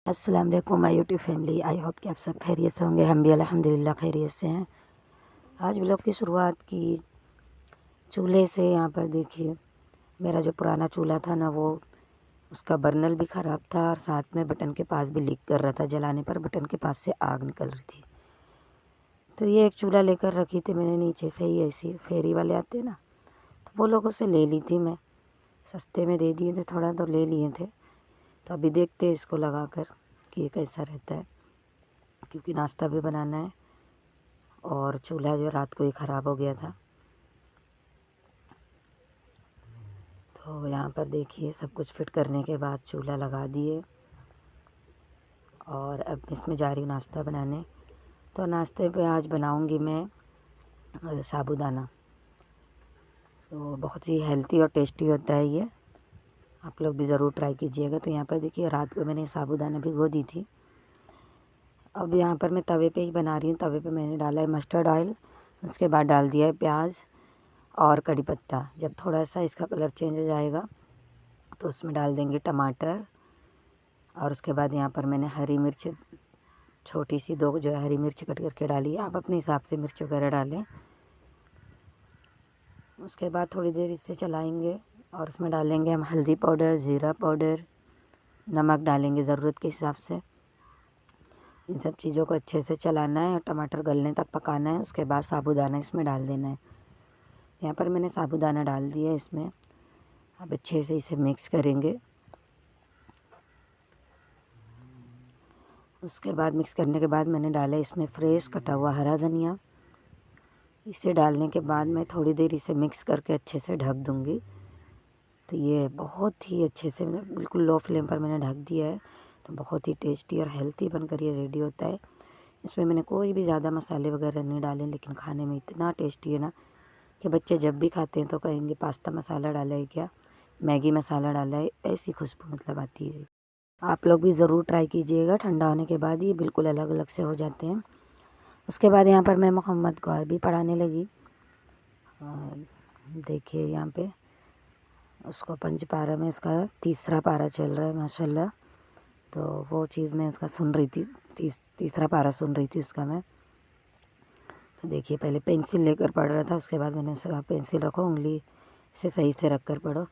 अस्सलाम वालेकुम my YouTube family. I hope कि आप सब खैरियत से होंगे। हम भी अल्हम्दुलिल्लाह खैरियत से हैं। आज व्लॉग की शुरुआत की चूल्हे से। यहाँ पर देखिए मेरा जो पुराना चूल्हा था ना, वो उसका बर्नल भी ख़राब था और साथ में बटन के पास भी लीक कर रहा था। जलाने पर बटन के पास से आग निकल रही थी। तो ये एक चूल्हा लेकर रखी थी मैंने नीचे से ही, ऐसी फेरी वाले आते हैं ना, तो वो लोगों से ले ली थी मैं। सस्ते में दे दिए थे, थोड़ा तो ले लिए थे। तो अभी देखते हैं इसको लगा कर कि ये कैसा रहता है, क्योंकि नाश्ता भी बनाना है और चूल्हा जो रात को ही ख़राब हो गया था। तो यहाँ पर देखिए सब कुछ फिट करने के बाद चूल्हा लगा दिए और अब इसमें जा रही हूँ नाश्ता बनाने। तो नाश्ते पे आज बनाऊँगी मैं साबूदाना। तो बहुत ही हेल्दी और टेस्टी होता है ये, आप लोग भी ज़रूर ट्राई कीजिएगा। तो यहाँ पर देखिए रात को मैंने साबूदाना भिगो दी थी। अब यहाँ पर मैं तवे पे ही बना रही हूँ। तवे पे मैंने डाला है मस्टर्ड ऑयल, उसके बाद डाल दिया है प्याज और कड़ी पत्ता। जब थोड़ा सा इसका कलर चेंज हो जाएगा तो उसमें डाल देंगे टमाटर। और उसके बाद यहाँ पर मैंने हरी मिर्च छोटी सी 2 जो है हरी मिर्च कट करके डाली है। आप अपने हिसाब से मिर्च वगैरह डालें। उसके बाद थोड़ी देर इसे चलाएंगे और उसमें डालेंगे हम हल्दी पाउडर, ज़ीरा पाउडर, नमक डालेंगे ज़रूरत के हिसाब से। इन सब चीज़ों को अच्छे से चलाना है और टमाटर गलने तक पकाना है। उसके बाद साबूदाना इसमें डाल देना है। यहाँ पर मैंने साबूदाना डाल दिया है इसमें। अब अच्छे से इसे मिक्स करेंगे। उसके बाद मिक्स करने के बाद मैंने डाला इसमें फ्रेश कटा हुआ हरा धनिया। इसे डालने के बाद मैं थोड़ी देर इसे मिक्स करके अच्छे से ढक दूँगी। तो ये बहुत ही अच्छे से बिल्कुल लो फ्लेम पर मैंने ढक दिया है। तो बहुत ही टेस्टी और हेल्थी बनकर ये रेडी होता है। इसमें मैंने कोई भी ज़्यादा मसाले वगैरह नहीं डाले, लेकिन खाने में इतना टेस्टी है ना कि बच्चे जब भी खाते हैं तो कहेंगे पास्ता मसाला डाला है क्या, मैगी मसाला डाला है, ऐसी खुशबू मतलब आती है। आप लोग भी ज़रूर ट्राई कीजिएगा। ठंडा होने के बाद ये बिल्कुल अलग अलग से हो जाते हैं। उसके बाद यहाँ पर मैं मोहम्मद को अरबी पढ़ाने लगी। और देखिए यहाँ पे उसको पंच पारा में इसका तीसरा पारा चल रहा है माशाल्लाह। तो वो चीज़ मैं उसका सुन रही थी, तीसरा पारा सुन रही थी उसका मैं। तो देखिए पहले पेंसिल लेकर पढ़ रहा था, उसके बाद मैंने उससे कहा पेंसिल रखो, उंगली से सही से रख कर पढ़ो।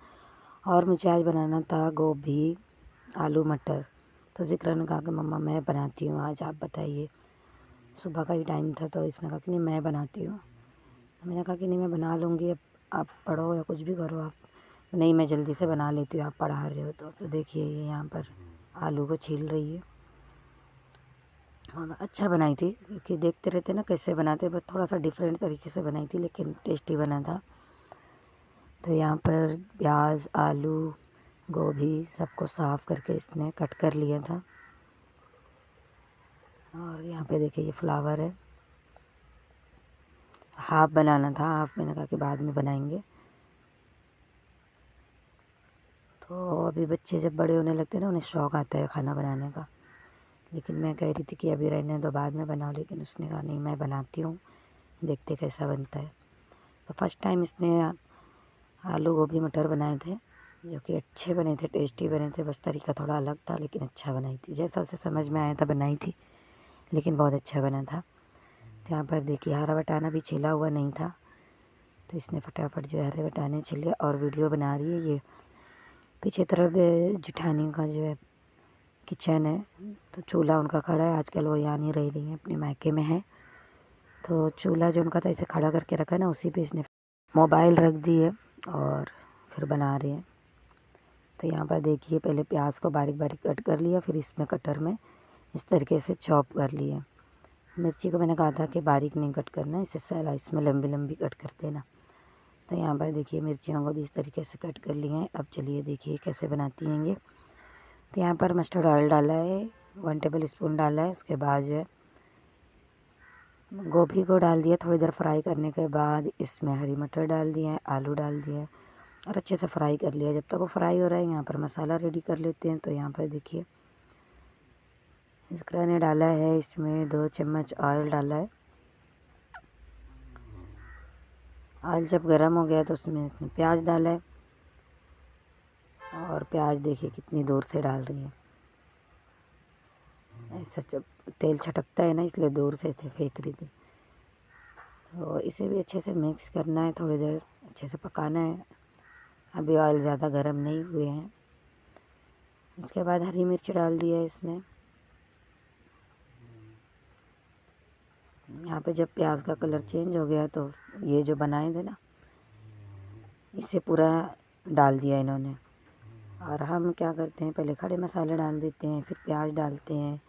और मुझे आज बनाना था गोभी आलू मटर। तो ज़िक्र ने कहा कि मम्मा मैं बनाती हूँ आज, आप बताइए। सुबह का ही टाइम था तो इसने कहा कि नहीं मैं बनाती हूँ। तो मैंने कहा कि नहीं मैं बना लूँगी, अब आप पढ़ो या कुछ भी करो आप। नहीं मैं जल्दी से बना लेती हूँ, आप पढ़ा रहे हो तो देखिए ये यहाँ पर आलू को छील रही है। हाँ अच्छा बनाई थी, क्योंकि देखते रहते ना कैसे बनाते, बस थोड़ा सा डिफरेंट तरीके से बनाई थी लेकिन टेस्टी बना था। तो यहाँ पर प्याज आलू गोभी सबको साफ़ करके इसने कट कर लिया था। और यहाँ पे देखिए ये फ्लावर है, हाफ बनाना था, हाफ मैंने कहा कि बाद में बनाएंगे। तो अभी बच्चे जब बड़े होने लगते हैं ना, उन्हें शौक़ आता है खाना बनाने का। लेकिन मैं कह रही थी कि अभी रहने दो बाद में बनाओ, लेकिन उसने कहा नहीं मैं बनाती हूँ, देखते कैसा बनता है। तो फर्स्ट टाइम इसने आलू गोभी मटर बनाए थे, जो कि अच्छे बने थे, टेस्टी बने थे। बस तरीका थोड़ा अलग था लेकिन अच्छा बनाई थी, जैसा उसे समझ में आया था बनाई थी, लेकिन बहुत अच्छा बना था। तो यहाँ पर देखिए हरा बटाना भी छिला हुआ नहीं था, तो इसने फटाफट जो है हरे बटाने छिले और वीडियो बना रही है। ये पीछे तरफ जिठानी का जो है किचन है, तो चूल्हा उनका खड़ा है। आजकल वो यहाँ नहीं रह रही हैं, अपने मायके में है। तो चूल्हा जो उनका था इसे खड़ा करके रखा है ना, उसी पे इसने मोबाइल रख दी है और फिर बना रहे हैं। तो यहाँ पर देखिए पहले प्याज को बारीक बारीक कट कर लिया, फिर इसमें कटर में इस तरीके से चॉप कर लिया। मिर्ची को मैंने कहा था कि बारीक नहीं कट करना, इसे स्लाइस में लंबी लंबी कट कर देना। तो यहाँ पर देखिए मिर्चियों को भी इस तरीके से कट कर लिए हैं। अब चलिए देखिए कैसे बनाती हैं ये। तो यहाँ पर मस्टर्ड ऑयल डाला है, 1 टेबल स्पून डाला है। उसके बाद जो है गोभी को डाल दिया, थोड़ी देर फ्राई करने के बाद इसमें हरी मटर डाल दिया है, आलू डाल दिया है और अच्छे से फ्राई कर लिया। जब तक वो फ्राई हो रहा है यहाँ पर मसाला रेडी कर लेते हैं। तो यहाँ पर देखिए इकरा ने डाला है, इसमें 2 चम्मच ऑयल डाला है। ऑयल जब गर्म हो गया तो उसमें इसने प्याज डाला है और प्याज देखिए कितनी दूर से डाल रही है। ऐसा जब तेल छटकता है ना, इसलिए दूर से फेंक रही थी। तो इसे भी अच्छे से मिक्स करना है, थोड़ी देर अच्छे से पकाना है। अभी ऑयल ज़्यादा गर्म नहीं हुए हैं। उसके बाद हरी मिर्च डाल दिया है इसमें। यहाँ पे जब प्याज का कलर चेंज हो गया तो ये जो बनाए थे ना, इसे पूरा डाल दिया इन्होंने। और हम क्या करते हैं, पहले खड़े मसाले डाल देते हैं, फिर प्याज डालते हैं,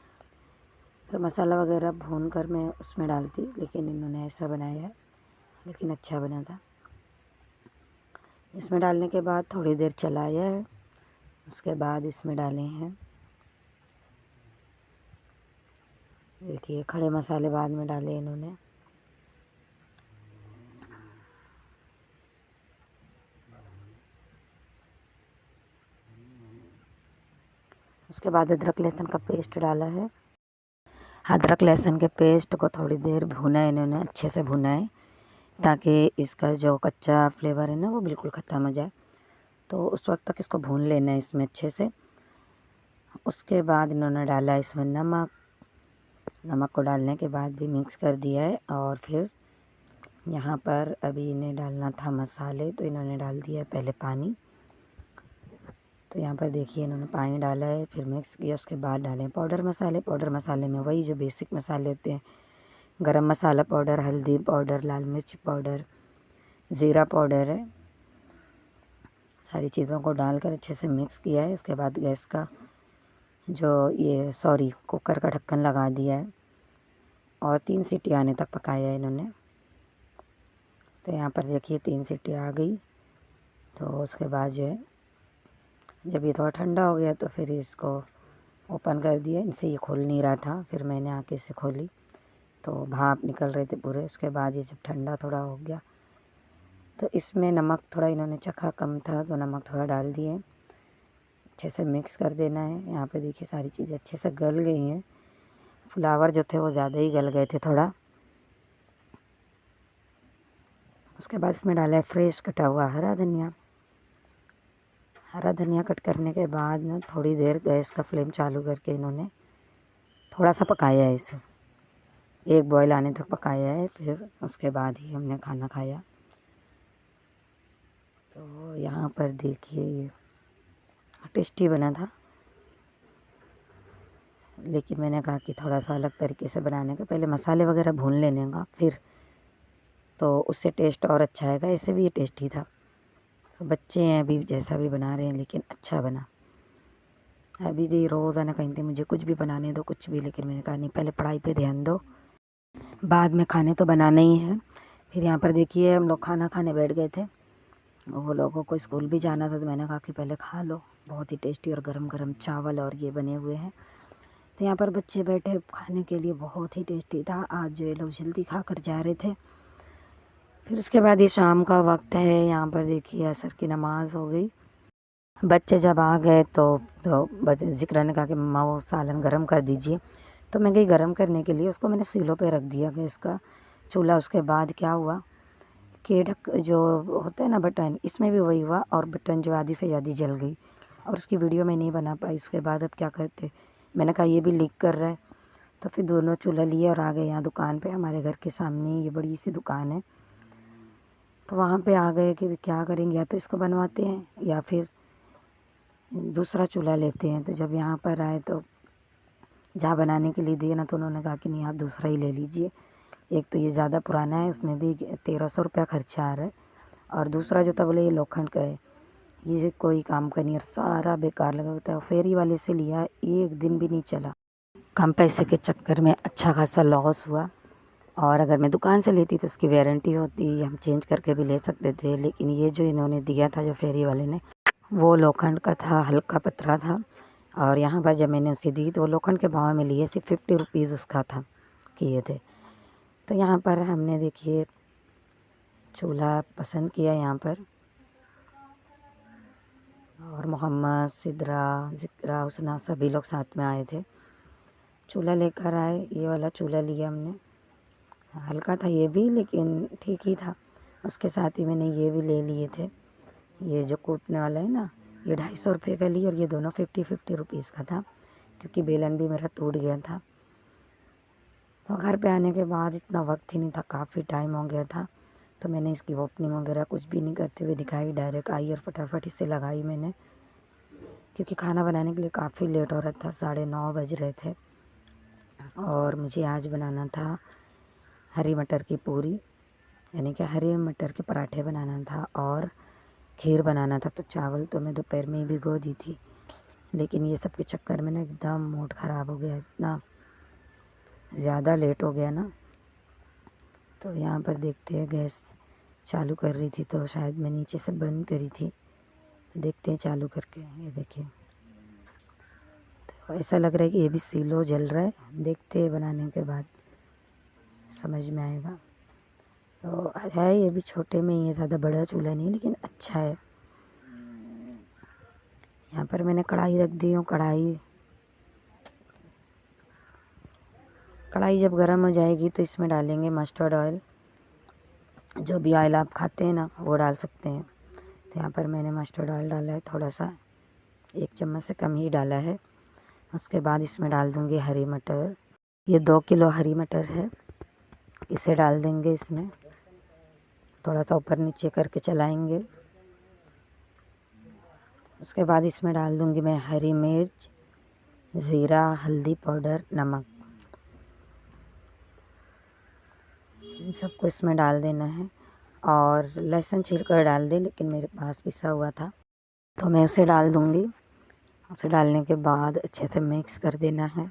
फिर मसाला वगैरह भून कर मैं उसमें डालती, लेकिन इन्होंने ऐसा बनाया है, लेकिन अच्छा बना था। इसमें डालने के बाद थोड़ी देर चलाया है। उसके बाद इसमें डाले हैं, देखिए खड़े मसाले बाद में डाले इन्होंने। उसके बाद अदरक लहसुन का पेस्ट डाला है। अदरक लहसुन के पेस्ट को थोड़ी देर भुना है इन्होंने, अच्छे से भुना है, ताकि इसका जो कच्चा फ्लेवर है ना वो बिल्कुल ख़त्म हो जाए। तो उस वक्त तक इसको भून लेना है इसमें अच्छे से। उसके बाद इन्होंने डाला इसमें नमक। नमक को डालने के बाद भी मिक्स कर दिया है। और फिर यहाँ पर अभी इन्हें डालना था मसाले, तो इन्होंने डाल दिया पहले पानी। तो यहाँ पर देखिए इन्होंने पानी डाला है, फिर मिक्स किया। उसके बाद डालें पाउडर मसाले। पाउडर मसाले में वही जो बेसिक मसाले होते हैं, गरम मसाला पाउडर, हल्दी पाउडर, लाल मिर्च पाउडर, ज़ीरा पाउडर है। सारी चीज़ों को डालकर अच्छे से मिक्स किया है। उसके बाद गैस का कुकर का ढक्कन लगा दिया है और 3 सीटी आने तक पकाया है इन्होंने। तो यहाँ पर देखिए 3 सीटी आ गई। तो उसके बाद जो है, जब ये थोड़ा ठंडा हो गया तो फिर इसको ओपन कर दिया। इनसे ये खोल नहीं रहा था, फिर मैंने आके इसे खोली तो भाप निकल रहे थे पूरे। उसके बाद ये जब ठंडा थोड़ा हो गया तो इसमें नमक थोड़ा इन्होंने चखा कम था, तो नमक थोड़ा डाल दिए। अच्छे से मिक्स कर देना है। यहाँ पे देखिए सारी चीज़ें अच्छे से गल गई हैं। फ्लावर जो थे वो ज़्यादा ही गल गए थे थोड़ा। उसके बाद इसमें डाला है फ्रेश कटा हुआ हरा धनिया। हरा धनिया कट करने के बाद ना थोड़ी देर गैस का फ्लेम चालू करके इन्होंने थोड़ा सा पकाया है इसे, एक बॉयल आने तक पकाया है। फिर उसके बाद ही हमने खाना खाया। तो यहाँ पर देखिए ये टेस्टी बना था, लेकिन मैंने कहा कि थोड़ा सा अलग तरीके से बनाने का, पहले मसाले वगैरह भून लेने का, फिर तो उससे टेस्ट और अच्छा आएगा। ऐसे भी ये टेस्टी था। तो बच्चे हैं अभी जैसा भी बना रहे हैं, लेकिन अच्छा बना। अभी जी रोज़ाना कहीं थे मुझे कुछ भी बनाने दो, कुछ भी, लेकिन मैंने कहा नहीं, पहले पढ़ाई पे ध्यान दो, बाद में खाने तो बनाना ही है। फिर यहाँ पर देखिए हम लोग खाना खाने बैठ गए थे। वो लोगों को स्कूल भी जाना था, तो मैंने कहा कि पहले खा लो। बहुत ही टेस्टी और गरम गरम चावल और ये बने हुए हैं। तो यहाँ पर बच्चे बैठे खाने के लिए, बहुत ही टेस्टी था। आज जो ये लोग जल्दी खा कर जा रहे थे। फिर उसके बाद ये शाम का वक्त है। यहाँ पर देखिए असर की नमाज़ हो गई। बच्चे जब आ गए तो ज़िक्रा ने कहा कि मम्मा वो सालन गरम कर दीजिए। तो मैं गई गरम करने के लिए, उसको मैंने सीलों पे रख दिया गैस का चूल्हा। उसके बाद क्या हुआ कि ढक जो होता है ना बटन, इसमें भी वही हुआ, और बटन जो आधी से ज़्यादा जल गई, और उसकी वीडियो मैं नहीं बना पाई। उसके बाद अब क्या करते, मैंने कहा ये भी लीक कर रहा है। तो फिर दोनों चूल्हा लिए और आ गए यहाँ दुकान पे। हमारे घर के सामने ये बड़ी सी दुकान है, तो वहाँ पे आ गए कि क्या करेंगे, या तो इसको बनवाते हैं या फिर दूसरा चूल्हा लेते हैं। तो जब यहाँ पर आए तो जहाँ बनाने के लिए दिए ना, तो उन्होंने कहा कि नहीं आप दूसरा ही ले लीजिए। एक तो ये ज़्यादा पुराना है, उसमें भी 1300 रुपया खर्चा आ रहा है, और दूसरा जो था बोले ये लोखंड का है, ये कोई काम का नहीं है, सारा बेकार लगा होता है। फेरी वाले से लिया, एक दिन भी नहीं चला। कम पैसे के चक्कर में अच्छा खासा लॉस हुआ। और अगर मैं दुकान से लेती तो उसकी वारंटी होती, हम चेंज करके भी ले सकते थे। लेकिन ये जो इन्होंने दिया था, जो फेरी वाले ने, वो लोखंड का था, हल्का पतला था। और यहाँ पर जब मैंने उसे दी तो वो लोखंड के भाव में लिए, सिर्फ 50 रुपीज़ उसका था किए थे। तो यहाँ पर हमने देखिए चूल्हा पसंद किया यहाँ पर, और मोहम्मद, सिद्रा, ज़िक्रा, हुस्ना सभी लोग साथ में आए थे। चूल्हा लेकर आए, ये वाला चूल्हा लिया हमने। हल्का था ये भी, लेकिन ठीक ही था। उसके साथ ही मैंने ये भी ले लिए थे, ये जो कूटने वाला है ना, ये 250 रुपये का लिया, और ये दोनों 50 रुपीज़ का था, क्योंकि बेलन भी मेरा टूट गया था। तो घर पे आने के बाद इतना वक्त ही नहीं था, काफ़ी टाइम हो गया था, तो मैंने इसकी ओपनिंग वगैरह कुछ भी नहीं करते हुए दिखाई, डायरेक्ट आई और फटाफट इसे लगाई मैंने, क्योंकि खाना बनाने के लिए काफ़ी लेट हो रहा था, 9:30 बज रहे थे। और मुझे आज बनाना था हरी मटर की पूरी, यानी कि हरे मटर के पराठे बनाना था और खीर बनाना था। तो चावल तो मैं दोपहर में ही भिगो दी थी, लेकिन ये सब के चक्कर में ना एकदम मूड ख़राब हो गया, इतना ज़्यादा लेट हो गया ना। तो यहाँ पर देखते हैं, गैस चालू कर रही थी तो शायद मैं नीचे से बंद करी थी, देखते हैं चालू करके। ये देखिए, तो ऐसा लग रहा है कि ये भी स्लो जल रहा है, देखते हैं बनाने के बाद समझ में आएगा। तो है ये भी छोटे में ही है, ज़्यादा बड़ा चूल्हा नहीं, लेकिन अच्छा है। यहाँ पर मैंने कढ़ाई रख दी हूँ। कढ़ाई जब गर्म हो जाएगी तो इसमें डालेंगे मस्टर्ड ऑयल, जो भी ऑयल आप खाते हैं ना वो डाल सकते हैं। तो यहाँ पर मैंने मस्टर्ड ऑयल डाला है, थोड़ा सा, 1 चम्मच से कम ही डाला है। उसके बाद इसमें डाल दूँगी हरी मटर, ये 2 किलो हरी मटर है, इसे डाल देंगे इसमें, थोड़ा सा ऊपर नीचे करके चलाएंगे। उसके बाद इसमें डाल दूँगी मैं हरी मिर्च, ज़ीरा, हल्दी पाउडर, नमक, इन सबको इसमें डाल देना है। और लहसुन छीलकर डाल दें, लेकिन मेरे पास पिसा हुआ था तो मैं उसे डाल दूँगी। उसे डालने के बाद अच्छे से मिक्स कर देना है,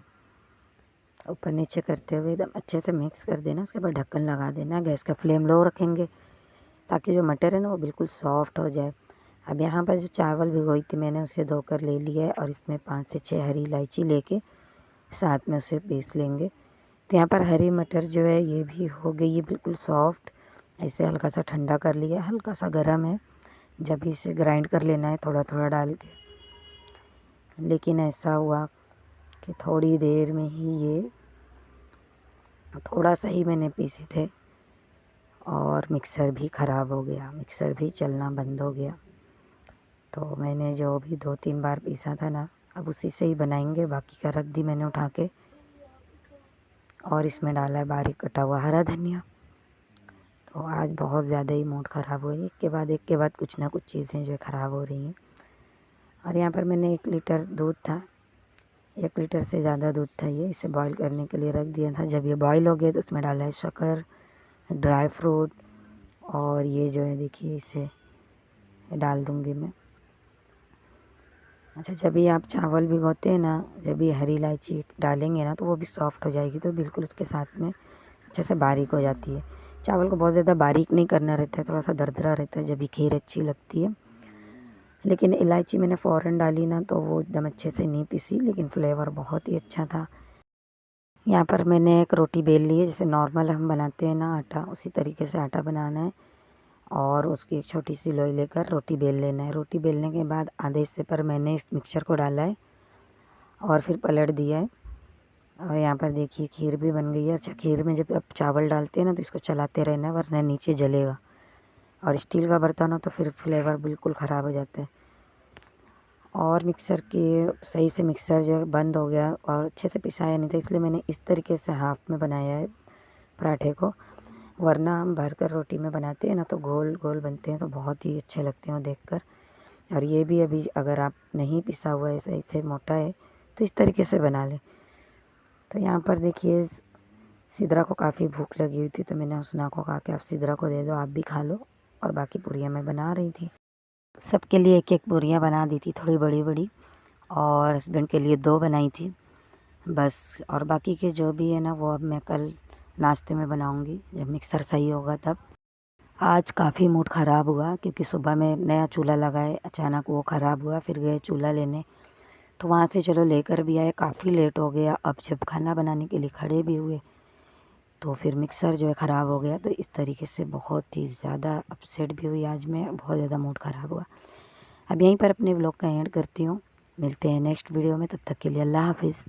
ऊपर नीचे करते हुए एकदम अच्छे से मिक्स कर देना। उसके बाद ढक्कन लगा देना, गैस का फ्लेम लो रखेंगे ताकि जो मटर है ना वो बिल्कुल सॉफ्ट हो जाए। अब यहाँ पर जो चावल भिगोई थी मैंने, उसे धोकर ले लिया है और इसमें 5 से 6 हरी इलायची लेके साथ में उसे पीस लेंगे। तो यहाँ पर हरी मटर जो है ये भी हो गई है बिल्कुल सॉफ्ट। इसे हल्का सा ठंडा कर लिया, हल्का सा गर्म है, जब इसे ग्राइंड कर लेना है थोड़ा थोड़ा डाल के। लेकिन ऐसा हुआ कि थोड़ी देर में ही ये थोड़ा सा ही मैंने पीसे थे और मिक्सर भी ख़राब हो गया, मिक्सर भी चलना बंद हो गया। तो मैंने जो भी 2-3 बार पीसा था ना, अब उसी से ही बनाएंगे। बाकी का रख दी मैंने उठा के, और इसमें डाला है बारीक कटा हुआ हरा धनिया। तो आज बहुत ज़्यादा ही मूड ख़राब हो रही है, एक के बाद कुछ ना कुछ चीज़ें जो ख़राब हो रही हैं। और यहाँ पर मैंने 1 लीटर दूध था, 1 लीटर से ज़्यादा दूध था ये, इसे बॉईल करने के लिए रख दिया था। जब ये बॉईल हो गया तो उसमें डाला है शक्कर, ड्राई फ्रूट, और ये जो है देखिए इसे डाल दूँगी मैं। अच्छा, जब भी आप चावल भिगोते हैं ना, जब भी हरी इलायची डालेंगे ना तो वो भी सॉफ्ट हो जाएगी, तो बिल्कुल उसके साथ में अच्छे से बारीक हो जाती है। चावल को बहुत ज़्यादा बारीक नहीं करना रहता है, थोड़ा सा दरदरा रहता है, जब भी खीर अच्छी लगती है। लेकिन इलायची मैंने फ़ौरन डाली ना तो वो एकदम अच्छे से नहीं पिसी, लेकिन फ्लेवर बहुत ही अच्छा था। यहाँ पर मैंने एक रोटी बेल ली है, जैसे नॉर्मल हम बनाते हैं ना आटा, उसी तरीके से आटा बनाना है और उसकी एक छोटी सी लोई लेकर रोटी बेल लेना है। रोटी बेलने के बाद आधे हिस्से पर मैंने इस मिक्सचर को डाला है और फिर पलट दिया है। और यहाँ पर देखिए खीर भी बन गई है। अच्छा, खीर में जब आप चावल डालते हैं ना तो इसको चलाते रहना है, वरना नीचे जलेगा, और स्टील का बर्तन हो तो फिर फ्लेवर बिल्कुल ख़राब हो जाता है। और मिक्सर की सही से मिक्सर जो है बंद हो गया और अच्छे से पिसाया नहीं था, इसलिए मैंने इस तरीके से हाफ में बनाया है पराठे को। वरना हम भर कर रोटी में बनाते हैं ना तो गोल गोल बनते हैं, तो बहुत ही अच्छे लगते हैं वो देखकर। और ये भी अभी अगर आप नहीं पिसा हुआ है, सही से मोटा है, तो इस तरीके से बना लें। तो यहाँ पर देखिए सिद्रा को काफ़ी भूख लगी हुई थी, तो मैंने उसना को कहा कि आप सिद्रा को दे दो, आप भी खा लो। और बाकी पूरियाँ मैं बना रही थी, सबके लिए 1-1 पूरियाँ बना दी थी, थोड़ी बड़ी बड़ी, और हस्बैंड के लिए 2 बनाई थी बस। और बाकी के जो भी है ना वो अब मैं कल नाश्ते में बनाऊंगी, जब मिक्सर सही होगा तब। आज काफ़ी मूड ख़राब हुआ क्योंकि सुबह में नया चूल्हा लगाए, अचानक वो ख़राब हुआ, फिर गए चूल्हा लेने, तो वहाँ से चलो लेकर भी आए, काफ़ी लेट हो गया। अब जब खाना बनाने के लिए खड़े भी हुए तो फिर मिक्सर जो है ख़राब हो गया। तो इस तरीके से बहुत ही ज़्यादा अपसेट भी हुई आज मैं, बहुत ज़्यादा मूड ख़राब हुआ। अब यहीं पर अपने व्लॉग का एंड करती हूँ, मिलते हैं नेक्स्ट वीडियो में, तब तक के लिए अल्लाह हाफिज़।